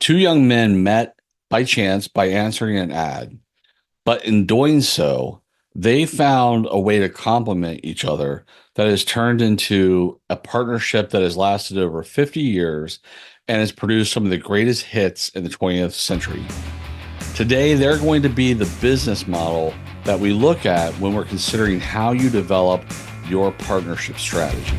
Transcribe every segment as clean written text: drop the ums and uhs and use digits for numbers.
Two young men met by chance by answering an ad, but in doing so, they found a way to complement each other that has turned into a partnership that has lasted over 50 years and has produced some of the greatest hits in the 20th century. Today, they're going to be the business model that we look at when we're considering how you develop your partnership strategy.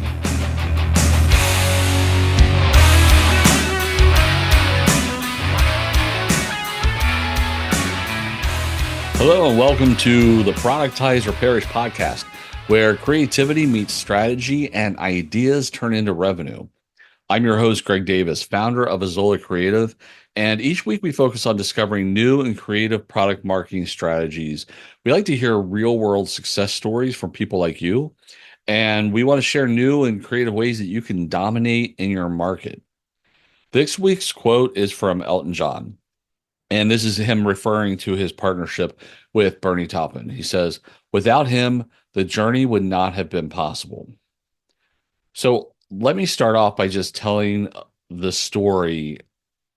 Hello, and welcome to the Productize or Perish podcast, where creativity meets strategy and ideas turn into revenue. I'm your host, Greg Davis, founder of Azola Creative, and each week we focus on discovering new and creative product marketing strategies. We like to hear real-world success stories from people like you, and we want to share new and creative ways that you can dominate in your market. This week's quote is from Elton John. And this is him referring to his partnership with Bernie Taupin. He says, without him, the journey would not have been possible. So let me start off by just telling the story,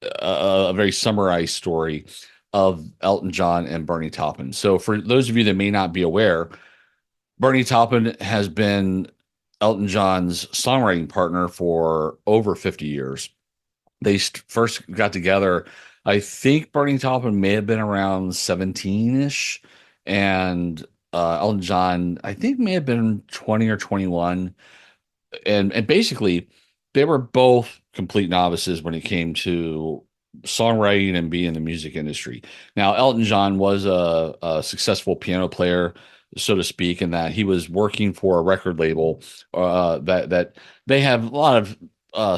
a very summarized story of Elton John and Bernie Taupin. So for those of you that may not be aware, Bernie Taupin has been Elton John's songwriting partner for over 50 years. They first got together. I think Bernie Taupin may have been around 17-ish, and Elton John, I think, may have been 20 or 21. And basically, they were both complete novices when it came to songwriting and being in the music industry. Now, Elton John was a successful piano player, so to speak, in that he was working for a record label that they have a lot of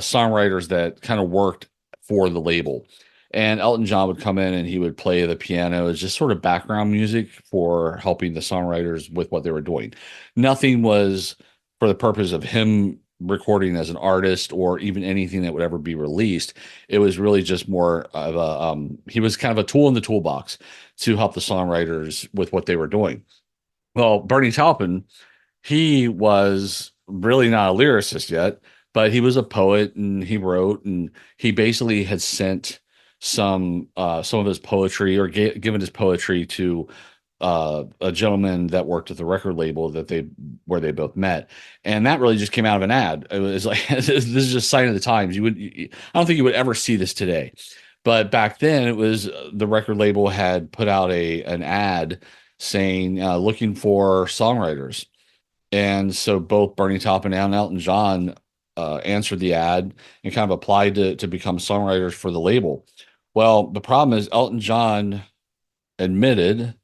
songwriters that kind of worked for the label. And Elton John would come in and he would play the piano as just sort of background music for helping the songwriters with what they were doing. Nothing was for the purpose of him recording as an artist or even anything that would ever be released. It was really just more of he was kind of a tool in the toolbox to help the songwriters with what they were doing. Well, Bernie Taupin, he was really not a lyricist yet, but he was a poet and he wrote, and he basically had sent some of his poetry or given his poetry to a gentleman that worked at the record label where they both met, and that really just came out of an ad. It was like this is just a sign of the times. I don't think you would ever see this today, but back then it was the record label had put out an ad saying looking for songwriters, and so both Bernie Taupin and Elton John answered the ad and kind of applied to become songwriters for the label. Well, the problem is Elton John admitted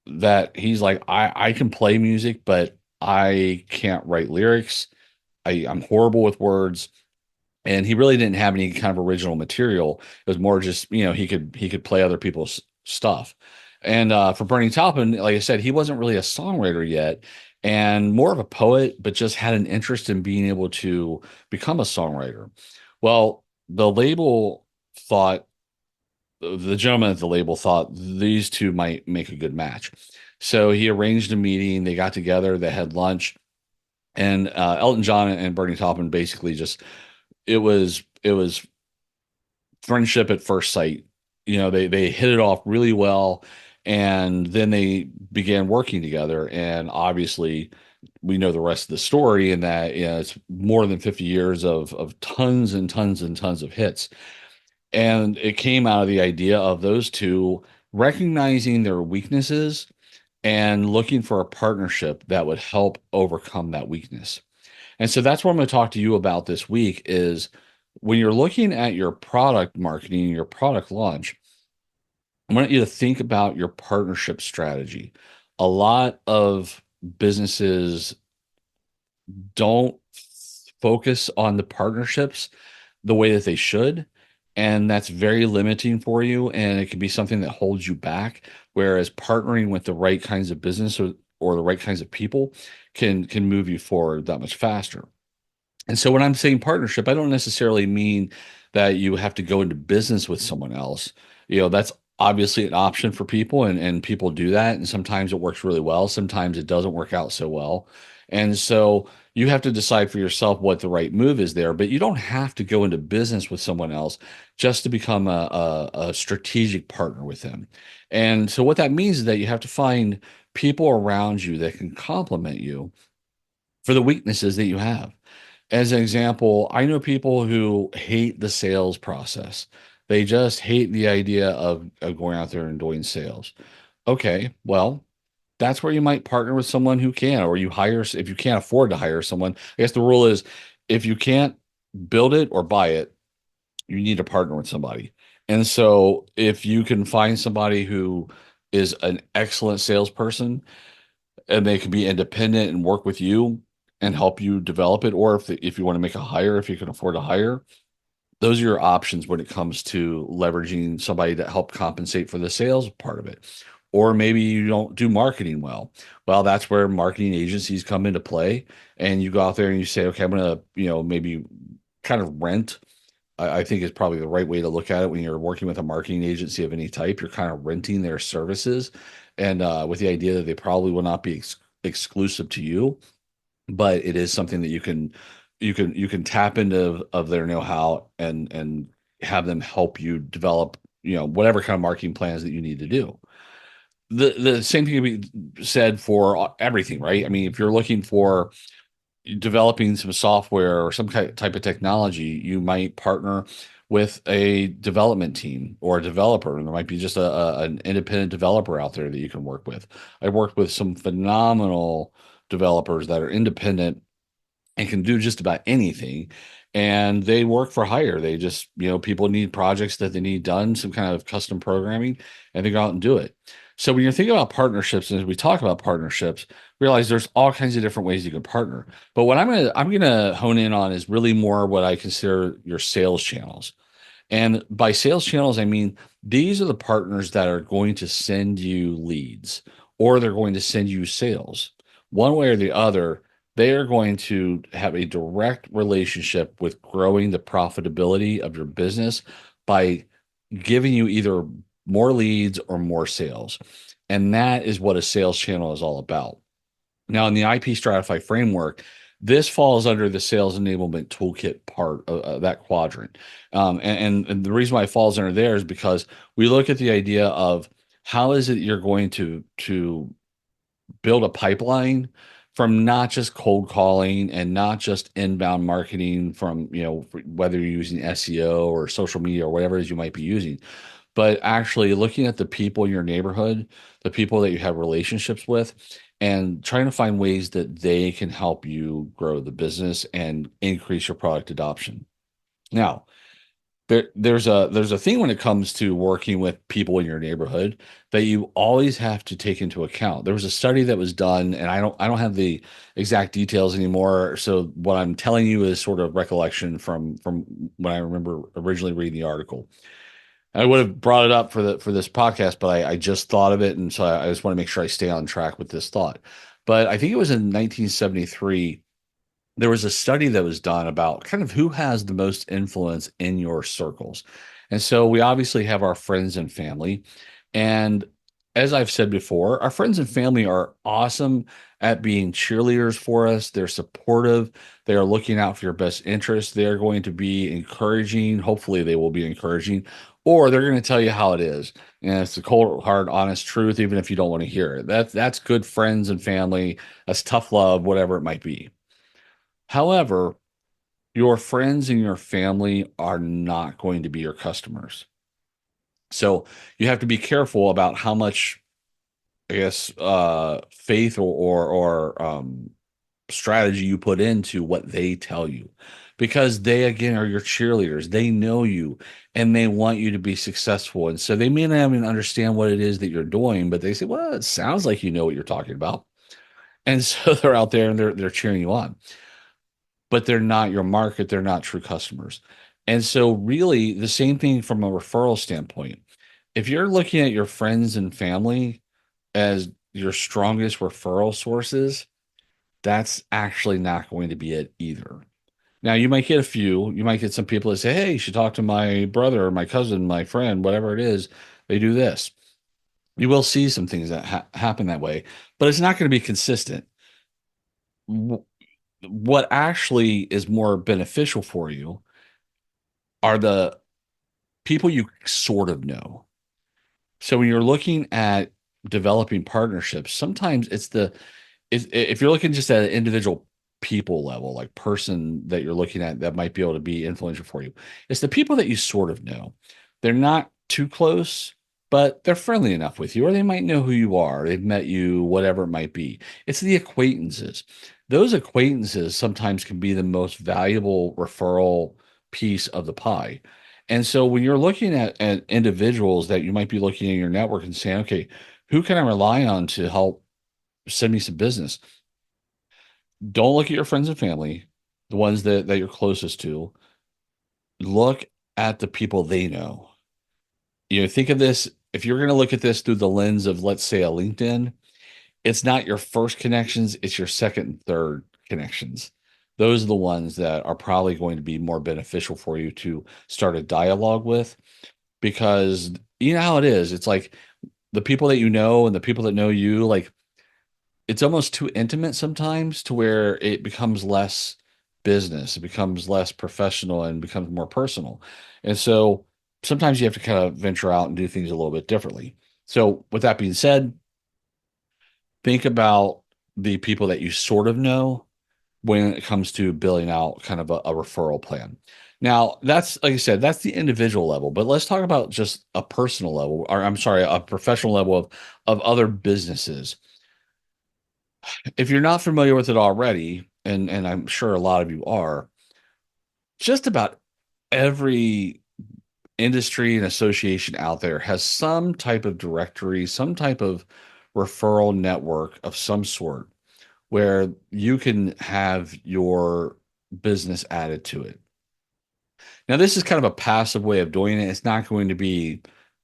that he's like, I can play music, but I can't write lyrics. I'm horrible with words. And he really didn't have any kind of original material. It was more just, he could play other people's stuff. And for Bernie Taupin, like I said, he wasn't really a songwriter yet and more of a poet, but just had an interest in being able to become a songwriter. Well, the gentleman at the label thought these two might make a good match. So he arranged a meeting. They got together, they had lunch, and Elton John and Bernie Taupin basically just it was friendship at first sight. They hit it off really well, and then they began working together. And obviously, we know the rest of the story, and that it's more than 50 years of tons and tons and tons of hits. And it came out of the idea of those two recognizing their weaknesses and looking for a partnership that would help overcome that weakness. And so that's what I'm going to talk to you about this week is when you're looking at your product marketing, your product launch, I want you to think about your partnership strategy. A lot of businesses don't focus on the partnerships the way that they should. And that's very limiting for you. And it can be something that holds you back. Whereas partnering with the right kinds of business or the right kinds of people can move you forward that much faster. And so when I'm saying partnership, I don't necessarily mean that you have to go into business with someone else. That's obviously an option for people, and people do that. And sometimes it works really well. Sometimes it doesn't work out so well. And so you have to decide for yourself what the right move is there, but you don't have to go into business with someone else just to become a strategic partner with them. And so what that means is that you have to find people around you that can complement you for the weaknesses that you have. As an example, I know people who hate the sales process. They just hate the idea of going out there and doing sales. Okay, well, that's where you might partner with someone who can, or you hire, if you can't afford to hire someone. I guess the rule is if you can't build it or buy it, you need to partner with somebody. And so if you can find somebody who is an excellent salesperson and they can be independent and work with you and help you develop it, or if you want to make a hire, if you can afford to hire, those are your options when it comes to leveraging somebody to help compensate for the sales part of it. Or maybe you don't do marketing well. Well, that's where marketing agencies come into play. And you go out there and you say, okay, I'm going to, maybe kind of rent. I think is probably the right way to look at it when you're working with a marketing agency of any type. You're kind of renting their services, and with the idea that they probably will not be exclusive to you, but it is something that you can tap into of their know-how and have them help you develop, whatever kind of marketing plans that you need to do. The same thing can be said for everything, right? I mean, if you're looking for developing some software or some type of technology, you might partner with a development team or a developer, and there might be just an independent developer out there that you can work with. I worked with some phenomenal developers that are independent and can do just about anything. And they work for hire. They just, people need projects that they need done, some kind of custom programming, and they go out and do it. So when you're thinking about partnerships, and as we talk about partnerships, realize there's all kinds of different ways you can partner. But what I'm gonna hone in on is really more what I consider your sales channels. And by sales channels, I mean these are the partners that are going to send you leads or they're going to send you sales. One way or the other, they are going to have a direct relationship with growing the profitability of your business by giving you either more leads or more sales. And that is what a sales channel is all about. Now, in the IP Stratify framework, this falls under the sales enablement toolkit part of that quadrant. And the reason why it falls under there is because we look at the idea of how is it you're going to build a pipeline from not just cold calling and not just inbound marketing from, whether you're using SEO or social media or whatever it is you might be using, but actually looking at the people in your neighborhood, the people that you have relationships with, and trying to find ways that they can help you grow the business and increase your product adoption. Now, there's a thing when it comes to working with people in your neighborhood that you always have to take into account. There was a study that was done, and I don't have the exact details anymore. So what I'm telling you is sort of recollection from when I remember originally reading the article. I would have brought it up for this podcast, but I just thought of it, and so I just want to make sure I stay on track with this thought. But I think it was in 1973 there was a study that was done about kind of who has the most influence in your circles. And so we obviously have our friends and family. And as I've said before, our friends and family are awesome at being cheerleaders for us. They're supportive. They are looking out for your best interests. They're going to be encouraging. Hopefully, they will be encouraging, or they're going to tell you how it is. And it's the cold, hard, honest truth, even if you don't want to hear it. That's good friends and family. That's tough love, whatever it might be. However, your friends and your family are not going to be your customers. So you have to be careful about how much, I guess, faith or strategy you put into what they tell you. Because they, again, are your cheerleaders. They know you and they want you to be successful. And so they may not even understand what it is that you're doing, but they say, well, it sounds like you know what you're talking about. And so they're out there and they're cheering you on, but they're not your market. They're not true customers. And so, really, the same thing from a referral standpoint. If you're looking at your friends and family as your strongest referral sources, that's actually not going to be it either. Now, you might get a few. You might get some people that say, hey, you should talk to my brother, my cousin, my friend, whatever it is. They do this. You will see some things that happen that way, but it's not going to be consistent. w- what actually is more beneficial for you are the people you sort of know. So when you're looking at developing partnerships, sometimes if you're looking just at an individual people level, like person that you're looking at that might be able to be influential for you, it's the people that you sort of know. They're not too close, but they're friendly enough with you, or they might know who you are. They've met you, whatever it might be. It's the acquaintances. Those acquaintances sometimes can be the most valuable referral piece of the pie. And so when you're looking at individuals that you might be looking in your network and saying, okay, who can I rely on to help send me some business? Don't look at your friends and family, the ones that you're closest to. Look at the people they know. Think of this, if you're going to look at this through the lens of, let's say, a LinkedIn, it's not your first connections, it's your second and third connections. Those are the ones that are probably going to be more beneficial for you to start a dialogue with, because you know how it is. It's like the people that you know and the people that know you, like it's almost too intimate sometimes to where it becomes less business, it becomes less professional and becomes more personal. And so sometimes you have to kind of venture out and do things a little bit differently. So with that being said, think about the people that you sort of know when it comes to building out kind of a referral plan. Now, that's like I said, that's the individual level, but let's talk about just a personal level, or I'm sorry, a professional level of other businesses. If you're not familiar with it already, and I'm sure a lot of you are, just about every industry and association out there has some type of directory, some type of referral network of some sort where you can have your business added to it. Now, this is kind of a passive way of doing it. It's not going to be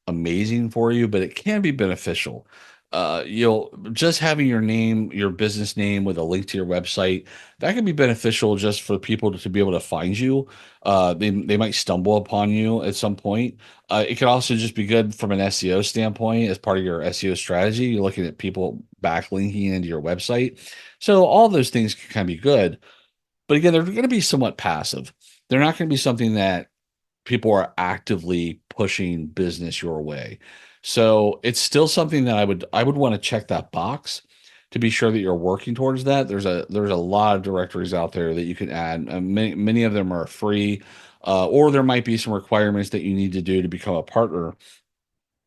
amazing for you, but it can be beneficial. You'll just having your name, your business name with a link to your website, that can be beneficial just for people to be able to find you. They might stumble upon you at some point. It could also just be good from an SEO standpoint as part of your SEO strategy. You're looking at people backlinking into your website. So all those things can kind of be good. But again, they're going to be somewhat passive. They're not going to be something that people are actively pushing business your way. So it's still something that I would want to check that box to be sure that you're working towards that. There's a lot of directories out there that you can add. Many of them are free, or there might be some requirements that you need to do to become a partner.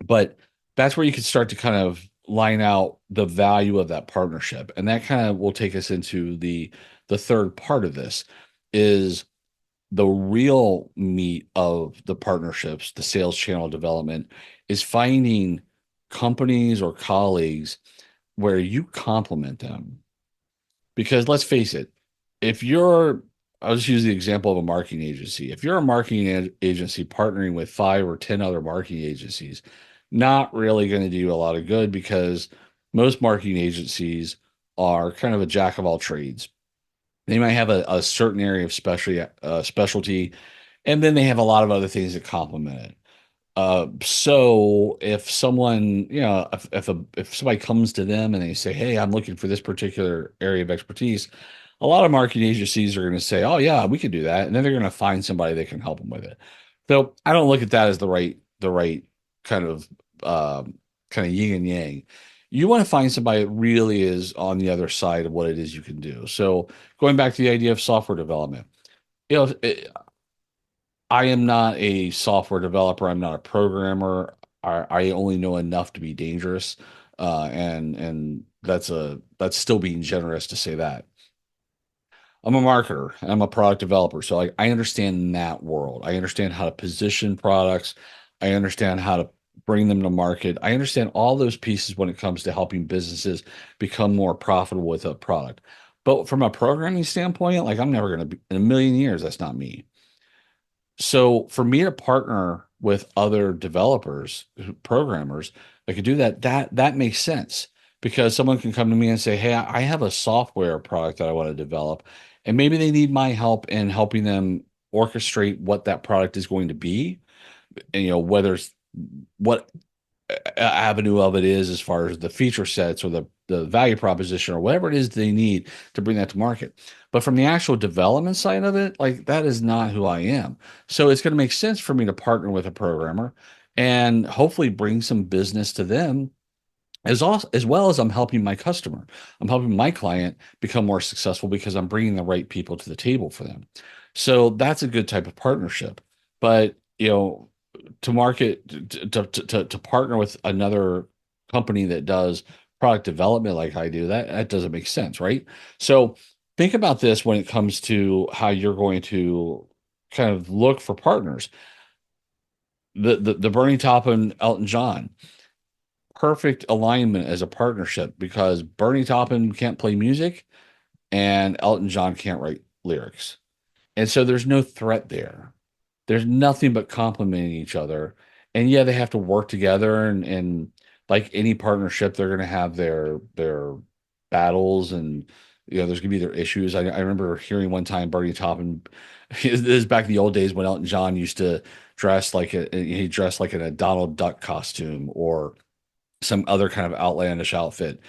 But that's where you can start to kind of line out the value of that partnership, and that kind of will take us into the third part of this is the real meat of the partnerships, the sales channel development, is finding companies or colleagues where you complement them. Because let's face it, if you're, I'll just use the example of a marketing agency. If you're a marketing agency partnering with 5 or 10 other marketing agencies, not really going to do you a lot of good because most marketing agencies are kind of a jack of all trades. They might have a certain area of specialty, and then they have a lot of other things that complement it. So if someone, if somebody comes to them and they say, "Hey, I'm looking for this particular area of expertise," a lot of marketing agencies are going to say, "Oh yeah, we can do that," and then they're going to find somebody that can help them with it. So I don't look at that as the right kind of kind of yin and yang. You want to find somebody that really is on the other side of what it is you can do. So going back to the idea of software development, you know, I am not a software developer. I'm not a programmer. I only know enough to be dangerous, and that's still being generous to say that. I'm a marketer. I'm a product developer, so I understand that world. I understand how to position products. I understand how to bring them to market. I understand all those pieces when it comes to helping businesses become more profitable with a product. But from a programming standpoint, like I'm never going to be in a million years. That's not me. So for me to partner with other developers, programmers that could do that, that makes sense because someone can come to me and say, "Hey, I have a software product that I want to develop, and maybe they need my help in helping them orchestrate what that product is going to be, and whether it's what avenue of it is as far as the feature sets or the value proposition or whatever it is they need to bring that to market. But from the actual development side of it, like that is not who I am. So it's going to make sense for me to partner with a programmer and hopefully bring some business to them as well as I'm helping my customer. I'm helping my client become more successful because I'm bringing the right people to the table for them. So that's a good type of partnership. But, to market to partner with another company that does product development like I do, that doesn't make sense, right? So think about this when it comes to how you're going to kind of look for partners. The Bernie Taupin Elton John, perfect alignment as a partnership because Bernie Taupin can't play music and Elton John can't write lyrics. And so there's no threat there. There's nothing but complementing each other. And yeah, they have to work together and like any partnership, they're gonna have their battles and there's gonna be their issues. I remember hearing one time Bernie Taupin, this is back in the old days when Elton John used to he dressed like in a Donald Duck costume or some other kind of outlandish outfit.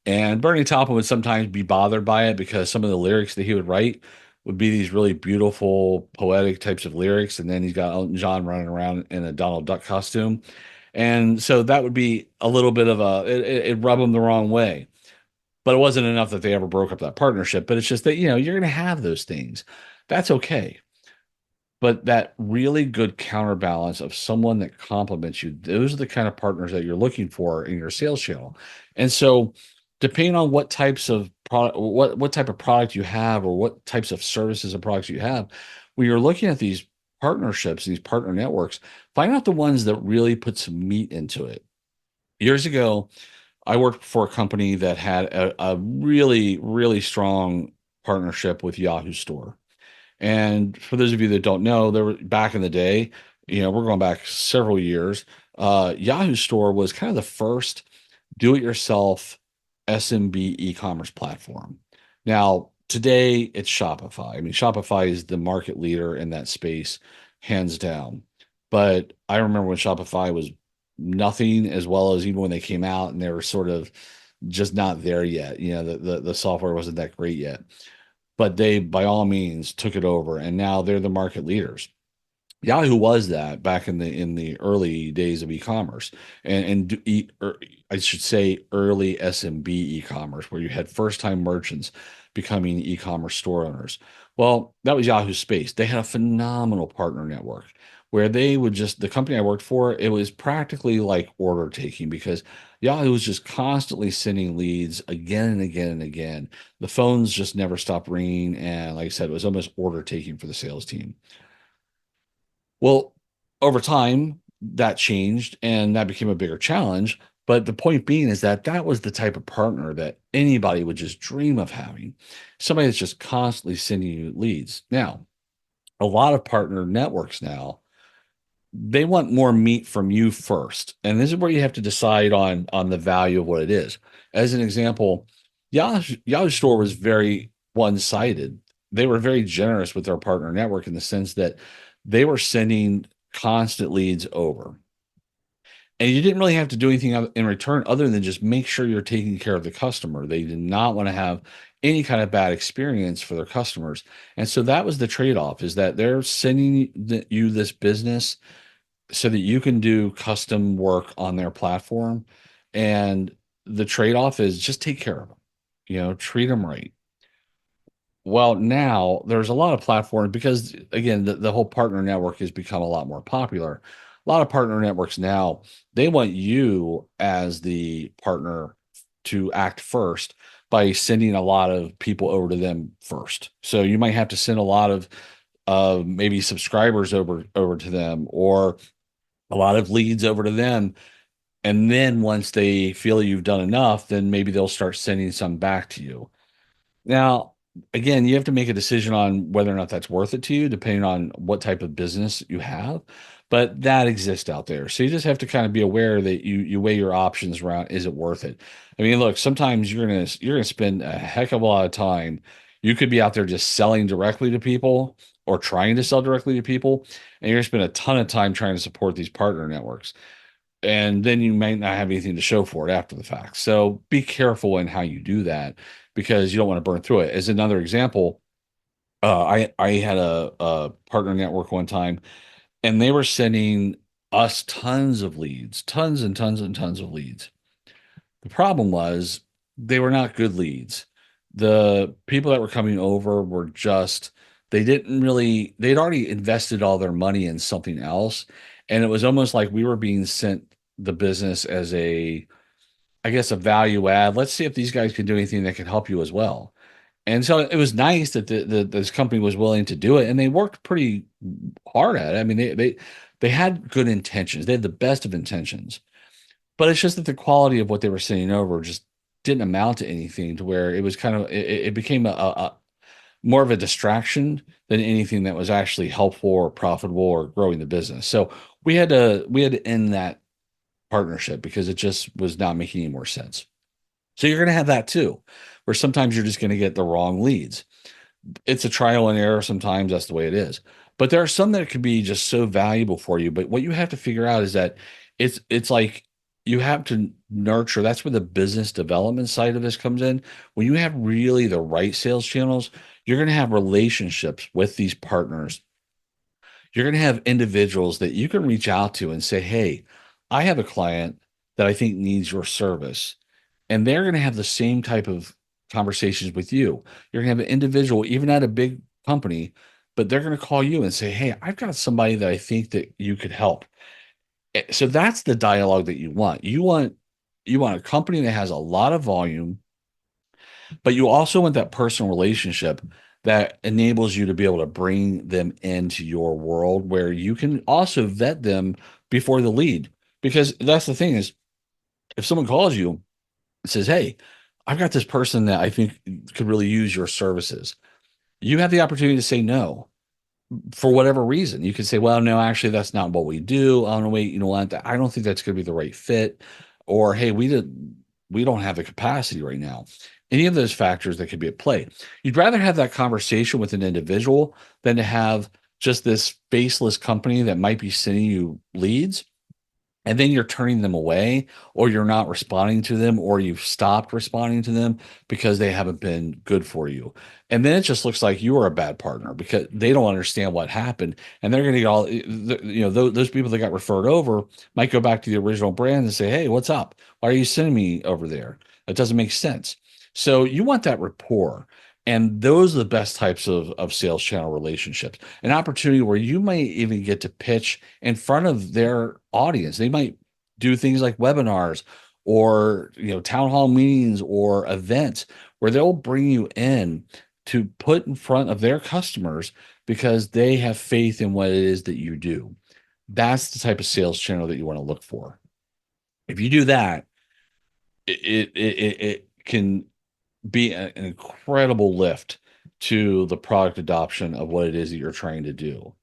And Bernie Taupin would sometimes be bothered by it because some of the lyrics that he would write would be these really beautiful, poetic types of lyrics. And then he's got Elton John running around in a Donald Duck costume. And so that would be a little bit of it rub him the wrong way. But it wasn't enough that they ever broke up that partnership. But it's just that, you're going to have those things. That's okay. But that really good counterbalance of someone that complements you, those are the kind of partners that you're looking for in your sales channel. And so, depending on what types of product, what type of product you have, or what types of services and products you have, when you're looking at these partnerships, these partner networks, find out the ones that really put some meat into it. Years ago, I worked for a company that had a really, really strong partnership with Yahoo Store. And for those of you that don't know, there were back in the day, we're going back several years. Yahoo Store was kind of the first do-it-yourself SMB e-commerce platform. Now, today it's Shopify. I mean, Shopify is the market leader in that space, hands down. But I remember when Shopify was nothing, as well as even when they came out and they were sort of just not there yet. The software wasn't that great yet, but they by all means took it over and now they're the market leaders. Yahoo was that back in the early days of e-commerce I should say early SMB e-commerce where you had first-time merchants becoming e-commerce store owners. Well, that was Yahoo space. They had a phenomenal partner network where they would just the company I worked for, it was practically like order taking because Yahoo was just constantly sending leads again and again and again. The phones just never stopped ringing, and like I said, it was almost order taking for the sales team. Well, over time, that changed and that became a bigger challenge. But the point being is that that was the type of partner that anybody would just dream of having. Somebody that's just constantly sending you leads. Now, a lot of partner networks now, they want more meat from you first. And this is where you have to decide on the value of what it is. As an example, Yahoo Store was very one-sided. They were very generous with their partner network in the sense that they were sending constant leads over. And you didn't really have to do anything in return other than just make sure you're taking care of the customer. They did not want to have any kind of bad experience for their customers. And so that was the trade-off is that they're sending you this business so that you can do custom work on their platform. And the trade-off is just take care of them, treat them right. Well, now there's a lot of platforms because again, the whole partner network has become a lot more popular. A lot of partner networks now, they want you as the partner to act first by sending a lot of people over to them first. So you might have to send a lot of maybe subscribers over to them or a lot of leads over to them. And then once they feel you've done enough, then maybe they'll start sending some back to you. Now, again, you have to make a decision on whether or not that's worth it to you, depending on what type of business you have. But that exists out there. So you just have to kind of be aware that you weigh your options around, is it worth it? I mean, look, sometimes you're gonna spend a heck of a lot of time. You could be out there just selling directly to people or trying to sell directly to people, and you're gonna spend a ton of time trying to support these partner networks. and then you might not have anything to show for it after the fact. So be careful in how you do that because you don't want to burn through it. As another example, I had a partner network one time, and they were sending us tons of leads, tons and tons and tons of leads. The problem was they were not good leads. The people that were coming over were just, they didn't really, they'd already invested all their money in something else. And it was almost like we were being sent the business as a, I guess, a value add. Let's see if these guys can do anything that can help you as well. And so it was nice that this company was willing to do it, and they worked pretty hard at it. I mean, they had good intentions. They had the best of intentions, but it's just that the quality of what they were sending over just didn't amount to anything to where it was kind of it became a more of a distraction than anything that was actually helpful or profitable or growing the business. So we had to end that partnership because it just was not making any more sense. So you're going to have that too, where sometimes you're just going to get the wrong leads. It's a trial and error. Sometimes that's the way it is. But there are some that could be just so valuable for you. But what you have to figure out is that it's like you have to nurture. That's where the business development side of this comes in. When you have really the right sales channels, you're going to have relationships with these partners. You're going to have individuals that you can reach out to and say, "Hey, I have a client that I think needs your service." And they're going to have the same type of conversations with you. You're going to have an individual, even at a big company, but they're going to call you and say, "Hey, I've got somebody that I think that you could help." So that's the dialogue that you want. You want a company that has a lot of volume, but you also want that personal relationship that enables you to be able to bring them into your world where you can also vet them before the lead. Because that's the thing is, if someone calls you and says, "Hey, I've got this person that I think could really use your services," you have the opportunity to say no for whatever reason. You could say, "Well, no, actually, that's not what we do. Oh no, wait, you know what? I don't think that's going to be the right fit." Or, "Hey, we don't have the capacity right now." Any of those factors that could be at play. You'd rather have that conversation with an individual than to have just this faceless company that might be sending you leads and then you're turning them away or you're not responding to them or you've stopped responding to them because they haven't been good for you. And then it just looks like you are a bad partner because they don't understand what happened and they're going to get all those people that got referred over might go back to the original brand and say, "Hey, what's up? Why are you sending me over there? That doesn't make sense." So you want that rapport. And those are the best types of sales channel relationships. An opportunity where you might even get to pitch in front of their audience. They might do things like webinars or town hall meetings or events where they'll bring you in to put in front of their customers because they have faith in what it is that you do. That's the type of sales channel that you want to look for. If you do that, it can be an incredible lift to the product adoption of what it is that you're trying to do.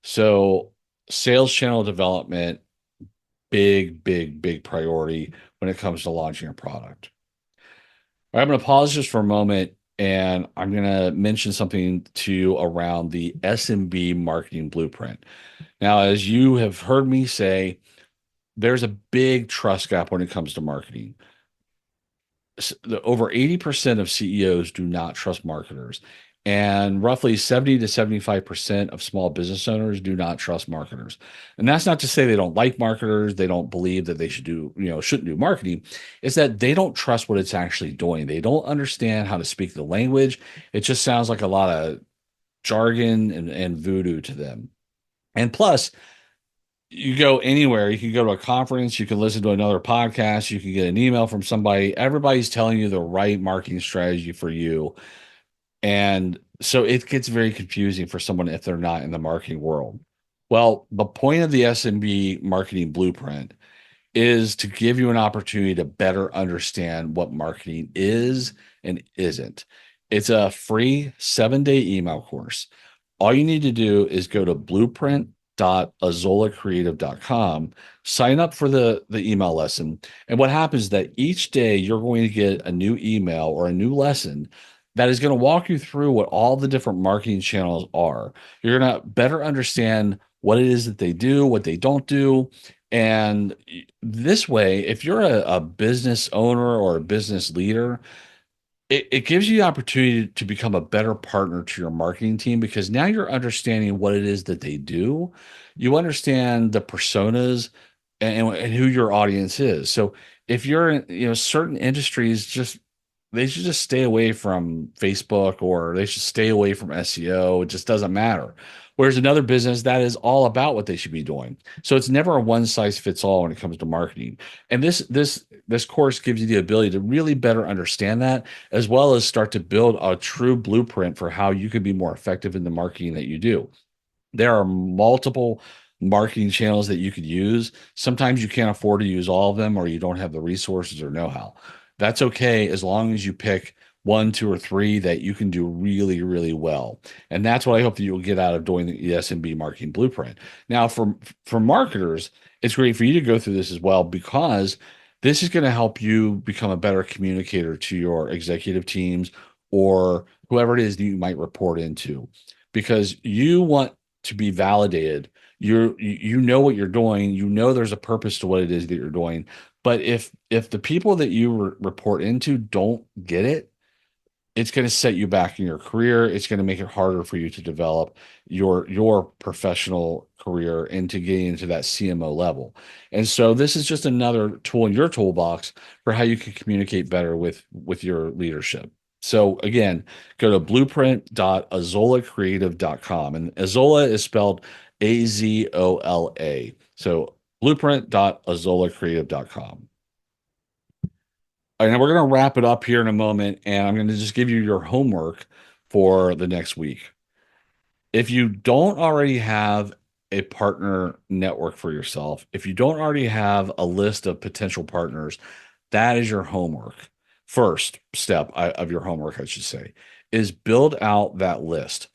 So, sales channel development, big, big, big priority when it comes to launching a product. All right, I'm going to pause just for a moment and I'm going to mention something to you around the SMB marketing blueprint. Now, as you have heard me say, there's a big trust gap when it comes to marketing. Over 80% of CEOs do not trust marketers, and roughly 70 to 75% of small business owners do not trust marketers. And that's not to say they don't like marketers, they don't believe that they shouldn't do marketing. It's that they don't trust what it's actually doing. They don't understand how to speak the language. It just sounds like a lot of jargon and voodoo to them. And plus, you go anywhere. You can go to a conference, you can listen to another podcast, you can get an email from somebody. Everybody's telling you the right marketing strategy for you. And so it gets very confusing for someone if they're not in the marketing world. Well, the point of the SMB marketing blueprint is to give you an opportunity to better understand what marketing is and isn't. It's a free 7-day email course. All you need to do is go to blueprint.azolacreative.com, sign up for the email lesson. And what happens is that each day you're going to get a new email or a new lesson that is going to walk you through what all the different marketing channels are. You're going to better understand what it is that they do, what they don't do, And this way, if you're a business owner or a business leader, it gives you the opportunity to become a better partner to your marketing team because now you're understanding what it is that they do. You understand the personas and who your audience is. So if you're in, certain industries, just they should just stay away from Facebook or they should stay away from SEO. It just doesn't matter. Whereas another business that is all about what they should be doing. So it's never a one size fits all when it comes to marketing. And this course gives you the ability to really better understand that, as well as start to build a true blueprint for how you can be more effective in the marketing that you do. There are multiple marketing channels that you could use. Sometimes you can't afford to use all of them or you don't have the resources or know-how. That's okay as long as you pick one, two, or three that you can do really, really well. And that's what I hope that you'll get out of doing the SMB marketing blueprint. Now, for marketers, it's great for you to go through this as well because this is going to help you become a better communicator to your executive teams or whoever it is that you might report into because you want to be validated. You know what you're doing. You know there's a purpose to what it is that you're doing. But if the people that you report into don't get it, it's going to set you back in your career. It's going to make it harder for you to develop your professional career into getting into that CMO level. And so this is just another tool in your toolbox for how you can communicate better with your leadership. So again, go to blueprint.azolacreative.com. And Azola is spelled AZOLA. So blueprint.azolacreative.com. And we're going to wrap it up here in a moment, and I'm going to just give you your homework for the next week. If you don't already have a partner network for yourself, if you don't already have a list of potential partners, that is your homework. First step of your homework, I should say, is build out that list.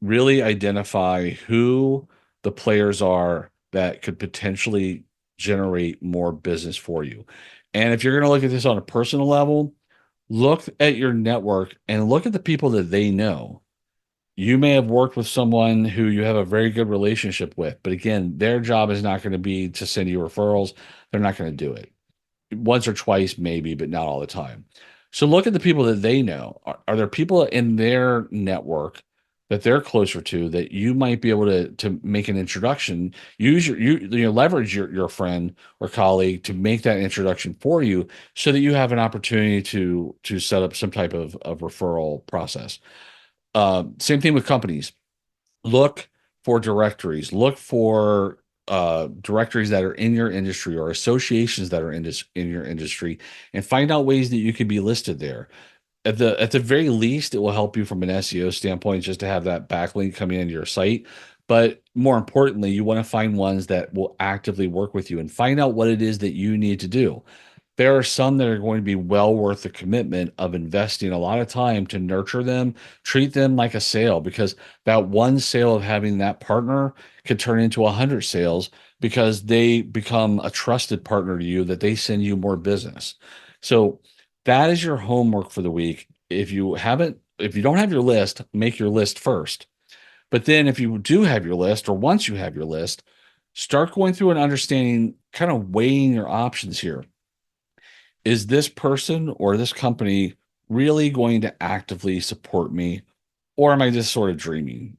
Really identify who the players are that could potentially generate more business for you. And if you're going to look at this on a personal level, look at your network and look at the people that they know. You may have worked with someone who you have a very good relationship with, but again, their job is not going to be to send you referrals. They're not going to do it once or twice, maybe, but not all the time. So look at the people that they know. Are there people in their network that they're closer to that you might be able to make an introduction? Use leverage your friend or colleague to make that introduction for you, so that you have an opportunity to set up some type of referral process. Same thing with companies. Look for directories. Look for directories that are in your industry or associations that are in your industry, and find out ways that you could be listed there. At the very least, it will help you from an SEO standpoint just to have that backlink coming into your site. But more importantly, you want to find ones that will actively work with you and find out what it is that you need to do. There are some that are going to be well worth the commitment of investing a lot of time to nurture them, treat them like a sale, because that one sale of having that partner could turn into 100 sales because they become a trusted partner to you, that they send you more business. So that is your homework for the week. If you don't have your list, make your list first. But then if you do have your list, or once you have your list, start going through and understanding, kind of weighing your options here. Is this person or this company really going to actively support me, or am I just sort of dreaming?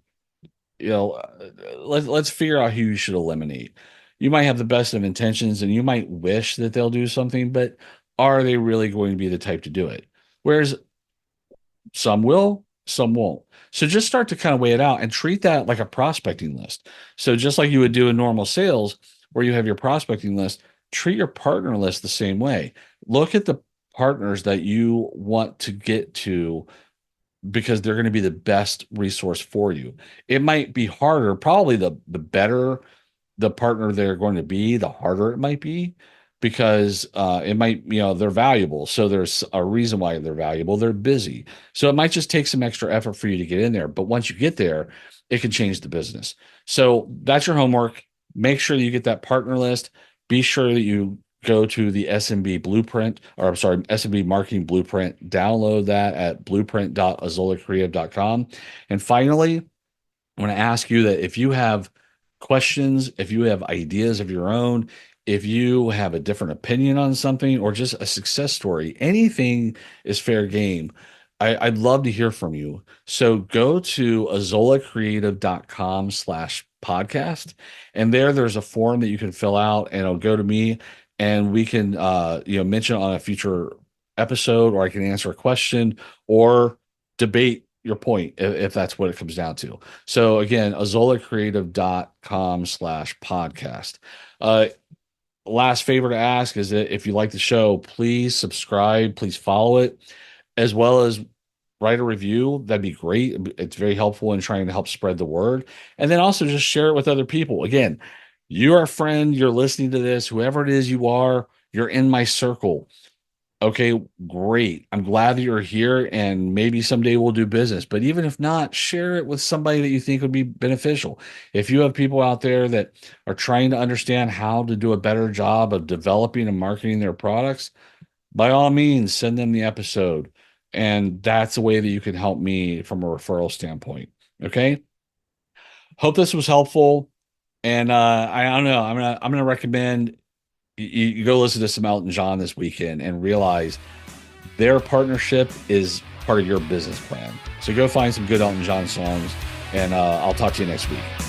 Let's figure out who you should eliminate. You might have the best of intentions and you might wish that they'll do something, but are they really going to be the type to do it? Whereas some will, some won't. So just start to kind of weigh it out and treat that like a prospecting list. So just like you would do in normal sales, where you have your prospecting list, treat your partner list the same way. Look at the partners that you want to get to because they're going to be the best resource for you. It might be harder, probably the better the partner they're going to be, the harder it might be, because it might, they're valuable. So there's a reason why they're valuable. They're busy. So it might just take some extra effort for you to get in there. But once you get there, it can change the business. So that's your homework. Make sure that you get that partner list. Be sure that you go to the SMB blueprint, or I'm sorry, SMB marketing blueprint. Download that at blueprint.azolacreative.com. And finally, I want to ask you that if you have questions, if you have ideas of your own, if you have a different opinion on something or just a success story, anything is fair game. I'd love to hear from you. So go to azolacreative.com/podcast. And there's a form that you can fill out and it'll go to me and we can, mention on a future episode, or I can answer a question or debate your point if that's what it comes down to. So again, azolacreative.com/podcast. Last favor to ask is that if you like the show, please subscribe, please follow it, as well as write a review. That'd be great. It's very helpful in trying to help spread the word. And then also just share it with other people. Again, you're a friend, you're listening to this, whoever it is you are, you're in my circle. Okay, great. I'm glad that you're here and maybe someday we'll do business. But even if not, share it with somebody that you think would be beneficial. If you have people out there that are trying to understand how to do a better job of developing and marketing their products, by all means, send them the episode. And that's a way that you can help me from a referral standpoint. Okay. Hope this was helpful. And I don't know. I'm gonna recommend you go listen to some Elton John this weekend and realize their partnership is part of your business plan. So go find some good Elton John songs, and I'll talk to you next week.